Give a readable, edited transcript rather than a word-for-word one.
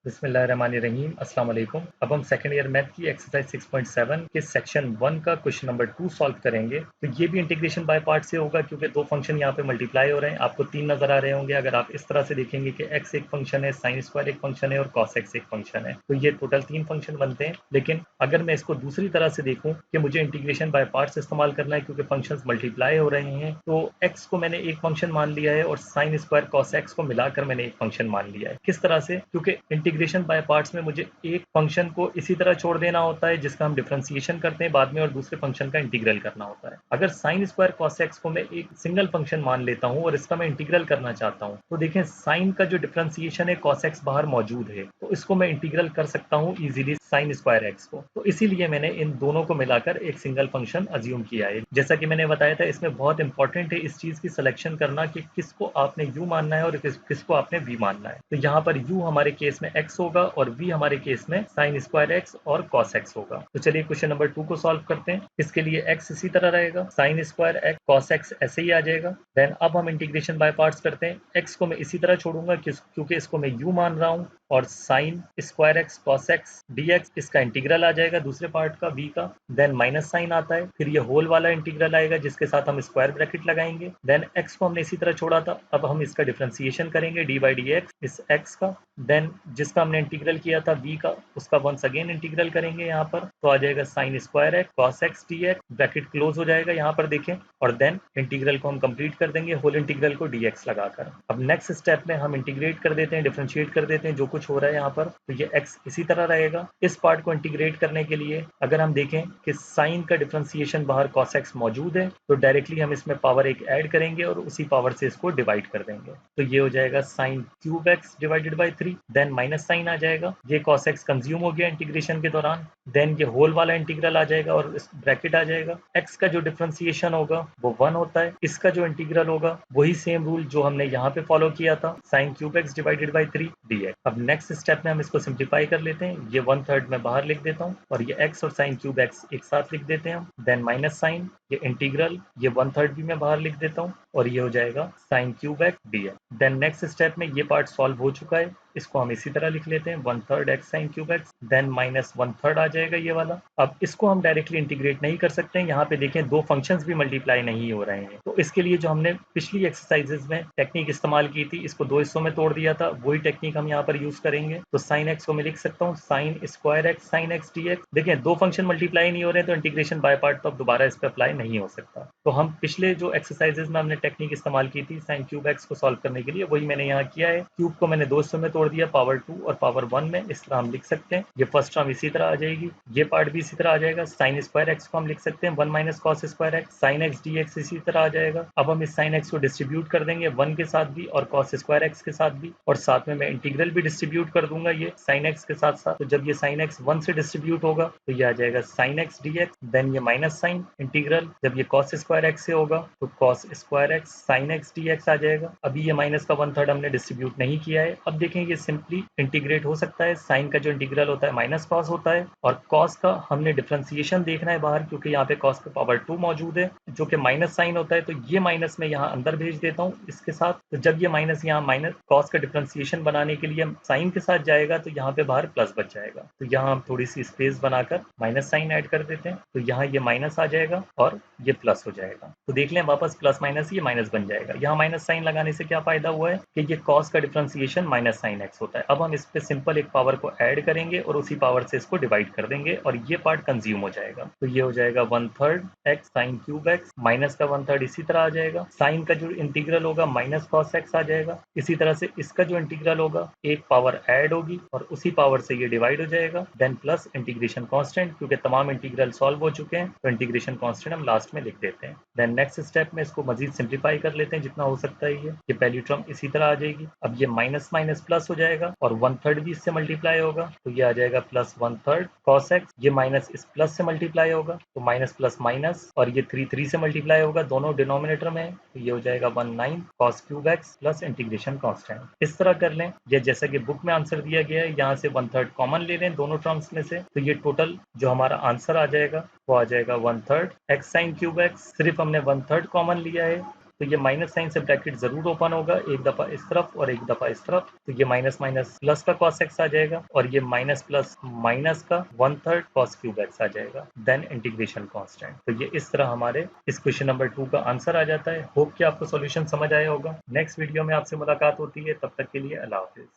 बिस्मिल्लाहिर्रहमानिर्रहीम अस्सलाम वालेकुम। अब हम सेकंड ईयर मैथ की एक्सरसाइज 6.7 के सेक्शन 1 का क्वेश्चन नंबर 2 सॉल्व करेंगे। तो ये भी इंटीग्रेशन बाय पार्ट से होगा क्योंकि दो फंक्शन यहाँ पे मल्टीप्लाई हो रहे हैं। आपको तीन नजर आ रहे होंगे अगर आप इस तरह से देखेंगे कि x एक फंक्शन है, साइन स्क्वायर एक फंक्शन है और कॉस एक्स एक फंक्शन है, तो ये टोटल तीन फंक्शन बनते हैं। लेकिन अगर मैं इसको दूसरी तरह से देखूं कि मुझे इंटीग्रेशन बाय पार्ट्स इस्तेमाल करना है क्योंकि फंक्शंस मल्टीप्लाई हो रहे हैं, तो x को मैंने एक फंक्शन मान लिया है और साइन स्क्वायर कॉस एक्स को मिलाकर मैंने एक फंक्शन मान लिया है। किस तरह से? क्योंकि इंटीग्रेशन बाय पार्ट्स में मुझे एक फंक्शन को इसी तरह छोड़ देना होता है जिसका हम डिफरेंशिएशन करते हैं बाद में और दूसरे फंक्शन का इंटीग्रल करना होता है। अगर साइन स्क्वायर कॉस एक्स को मैं एक सिंगल फंक्शन मान लेता हूं और इसका मैं इंटीग्रल करना चाहता हूं, तो देखें साइन का जो डिफरेंशिएशन है कॉस एक्स बाहर मौजूद है, तो इसको मैं इंटीग्रल कर सकता हूं इजीली साइन स्क्वायर एक्स को। तो इसीलिए मैंने इन दोनों को मिलाकर एक सिंगल फंक्शन अज्यूम किया है। जैसा कि मैंने बताया था, इसमें बहुत इंपॉर्टेंट है इस चीज की सिलेक्शन करना कि किसको आपने यू मानना है और किसको आपने वी मानना है। तो यहाँ पर यू हमारे केस में एक्स होगा और वी हमारे केस में साइन स्क्वायर एक्स और कॉस एक्स होगा। तो चलिए क्वेश्चन नंबर 2 को सॉल्व करते हैं। इसके लिए एक्स इसी तरह रहेगा, sine square x cos x ऐसे ही आ जाएगा। देन अब हम इंटीग्रेशन बाय पार्ट्स करते हैं। एक्स को मैं इसी तरह छोड़ूंगा क्योंकि इसको मैं यू मान रहा हूँ और sine square x cos x dx इसका इंटीग्रल आ जाएगा दूसरे पार्ट का v का। देन माइनस साइन आता है, फिर ये होल वाला इंटीग्रल आएगा जिसके साथ हम स्क्वायर ब्रैकेट लगाएंगे। देन x को हमने इसी तरह छोड़ा था, अब हम इसका डिफरेंशिएशन करेंगे डी बाई डी एक्स इस x का। देन जिसका हमने इंटीग्रल किया था v का, उसका वंस अगेन इंटीग्रल करेंगे यहाँ पर, तो आ जाएगा sine square x cos x dx, bracket close हो जाएगा यहाँ पर देखें। और देन इंटीग्रल को हम कंप्लीट कर देंगे होल इंटीग्रल को dx लगाकर। अब नेक्स्ट स्टेप में हम इंटीग्रेट कर देते हैं, डिफरेंशिएट कर देते हैं जो कुछ हो रहा है यहाँ पर। तो ये x इसी तरह रहेगा। इस पार्ट को इंटीग्रेट करने के लिए अगर हम देखें कि साइन का डिफरेंशिएशन बाहर cos x मौजूद है, तो डायरेक्टली हम इसमें पावर एक ऐड करेंगे और उसी पावर से इसको डिवाइड कर देंगे। तो ये हो जाएगा sine cube X divided by 3। Then minus sine आ जाएगा, ये cos x कंज्यूम हो गया इंटीग्रेशन के दौरान। देन ये होल वाला इंटीग्रल आ जाएगा और ब्रैकेट आ जाएगा। x का जो डिफरेंशिएशन होगा वो 1 होता है, इसका जो इंटीग्रल होगा वही सेम रूल जो हमने यहाँ पे फॉलो किया था, sign cube X divided by 3 dx। अब नेक्स्ट स्टेप में हम इसको सिंप्लीफाई कर लेते हैं। ये 1/3 में बाहर लिख देता हूँ और ये x और साइन क्यूब एक्स एक साथ लिख देते हैं हम। देन माइनस साइन, ये इंटीग्रल, ये 1/3 भी मैं बाहर लिख देता हूँ और ये हो जाएगा sine cube x dx। Then next step में ये पार्ट सॉल्व हो चुका है, इसको हम इसी तरह लिख लेते हैं 1/3 x sine cube x. Then minus 1/3 आ जाएगा ये वाला। अब इसको हम डायरेक्टली इंटीग्रेट नहीं कर सकते हैं, यहाँ पे देखें दो फंक्शंस भी मल्टीप्लाई नहीं हो रहे हैं, तो इसके लिए जो हमने पिछली एक्सरसाइजेज में टेक्निक इस्तेमाल की थी, इसको दो हिस्सों में तोड़ दिया था, वही टेक्निक हम यहाँ पर यूज करेंगे। तो साइन एक्स को मैं लिख सकता हूँ sine square x sine x dx। देखें दो फंक्शन मल्टीप्लाई नहीं हो रहे हैं तो इंटीग्रेशन बाय पार्ट तो अब दोबारा इस पर अप्लाई नहीं हो सकता। तो हम पिछले जो एक्सरसाइजेज में हमने टेक्निक इस्तेमाल की थी साइन क्यूब एक्स को सॉल्व करने के लिए, वही मैंने यहाँ किया है। क्यूब को मैंने दो हिस्सों में तोड़ दिया, पावर 2 और पावर 1 में, इस तरह हम लिख सकते हैं। ये फर्स्ट टर्म इसी तरह आ जाएगी, ये पार्ट भी इसी तरह आ जाएगा। साइन स्क्वायर एक्स को हम लिख सकते हैं 1 minus cos square x sine x dx इसी तरह आ जाएगा। अब हम इस साइन एक्स को डिस्ट्रीब्यूट कर देंगे 1 के साथ भी और कॉस स्क्वायर एक्स के साथ भी, और साथ में मैं इंटीग्रल भी डिस्ट्रीब्यूट कर दूंगा ये साइन एक्स के साथ साथ। तो जब ये साइन एक्स 1 से डिस्ट्रीब्यूट होगा तो ये आ जाएगा साइन एक्स dx। देन ये माइनस साइन इंटीग्रल, जब ये कॉस स्क्वायर एक्स से होगा तो cos square x sine x dx आ जाएगा। अभी ये माइनस का 1/3 हमने डिस्ट्रीब्यूट नहीं किया है। अब देखें ये सिंपली इंटीग्रेट हो सकता है। साइन का जो इंटीग्रल होता है माइनस कॉस होता है और कॉस का हमने डिफरेंशिएशन देखना है बाहर, क्योंकि यहाँ पे कॉस पे पावर 2 मौजूद है जो कि माइनस साइन होता है। तो ये माइनस में यहाँ अंदर भेज देता हूँ इसके साथ। तो जब ये माइनस यहाँ माइनस कॉस का डिफरेंशिएशन बनाने के लिए साइन के साथ जाएगा तो यहाँ पे बाहर प्लस बच जाएगा। तो यहाँ हम थोड़ी सी स्पेस बनाकर माइनस साइन ऐड कर देते हैं, तो यहाँ ये माइनस आ जाएगा और ये प्लस हो जाएगा। तो देख लें वापस प्लस माइनस ये माइनस बन जाएगा। यहाँ माइनस साइन लगाने से क्या फायदा हुआ है कि ये कॉस का डिफरेंशिएशन माइनस साइन एक्स होता है। अब हम इस पे सिंपल एक पावर को ऐड करेंगे और उसी पावर से इसको डिवाइड कर देंगे और ये पार्ट कंज्यूम हो जाएगा। तो ये हो जाएगा 1/3 x sign cube x, minus का 1/3 इसी तरह आ जाएगा। साइन का जो इंटीग्रल होगा माइनस कॉस एक्स आ जाएगा। इसी तरह से इसका जो इंटीग्रल होगा एक पावर ऐड होगी और उसी पावर से ये डिवाइड हो जाएगा। देन प्लस इंटीग्रेशन कांस्टेंट, क्योंकि तमाम इंटीग्रल सॉल्व हो चुके हैं तो इंटीग्रेशन कांस्टेंट हम लास्ट में लिख देते हैं। देन नेक्स्ट स्टेप में इसको मजीद सिंप्लीफाई कर लेते हैं जितना हो सकता है। ये पहली टर्म इसी तरह आ जाएगी। अब ये माइनस माइनस प्लस हो जाएगा और 1/3 भी इससे मल्टीप्लाई होगा, तो ये आ जाएगा प्लस 1/3 कॉस एक्स। ये माइनस इस प्लस से मल्टीप्लाई होगा तो माइनस प्लस माइनस, और ये 3 से मल्टीप्लाई होगा, दोनों डिनोमिनेटर में है, तो ये हो जाएगा 19 cos cube x plus integration constant. इस तरह कर लें, या जैसा कि बुक में आंसर दिया गया है यहाँ से 1/3 कॉमन ले लें दोनों टर्म्स में से, तो ये टोटल जो हमारा आंसर आ जाएगा वो आ जाएगा 1/3 एक्स साइन क्यूब एक्स। सिर्फ हमने 1/3 कॉमन लिया है तो ये माइनस साइन से ब्रैकेट जरूर ओपन होगा, एक दफा इस तरफ और एक दफा इस तरफ, तो ये माइनस माइनस प्लस का cos x आ जाएगा और ये माइनस प्लस माइनस का 1/3 cos क्यूब x आ जाएगा, देन इंटीग्रेशन कांस्टेंट। तो ये इस तरह हमारे इस क्वेश्चन नंबर 2 का आंसर आ जाता है। होप कि आपको सॉल्यूशन समझ आया होगा। नेक्स्ट वीडियो में आपसे मुलाकात होती है, तब तक के लिए अल्लाह हाफिज।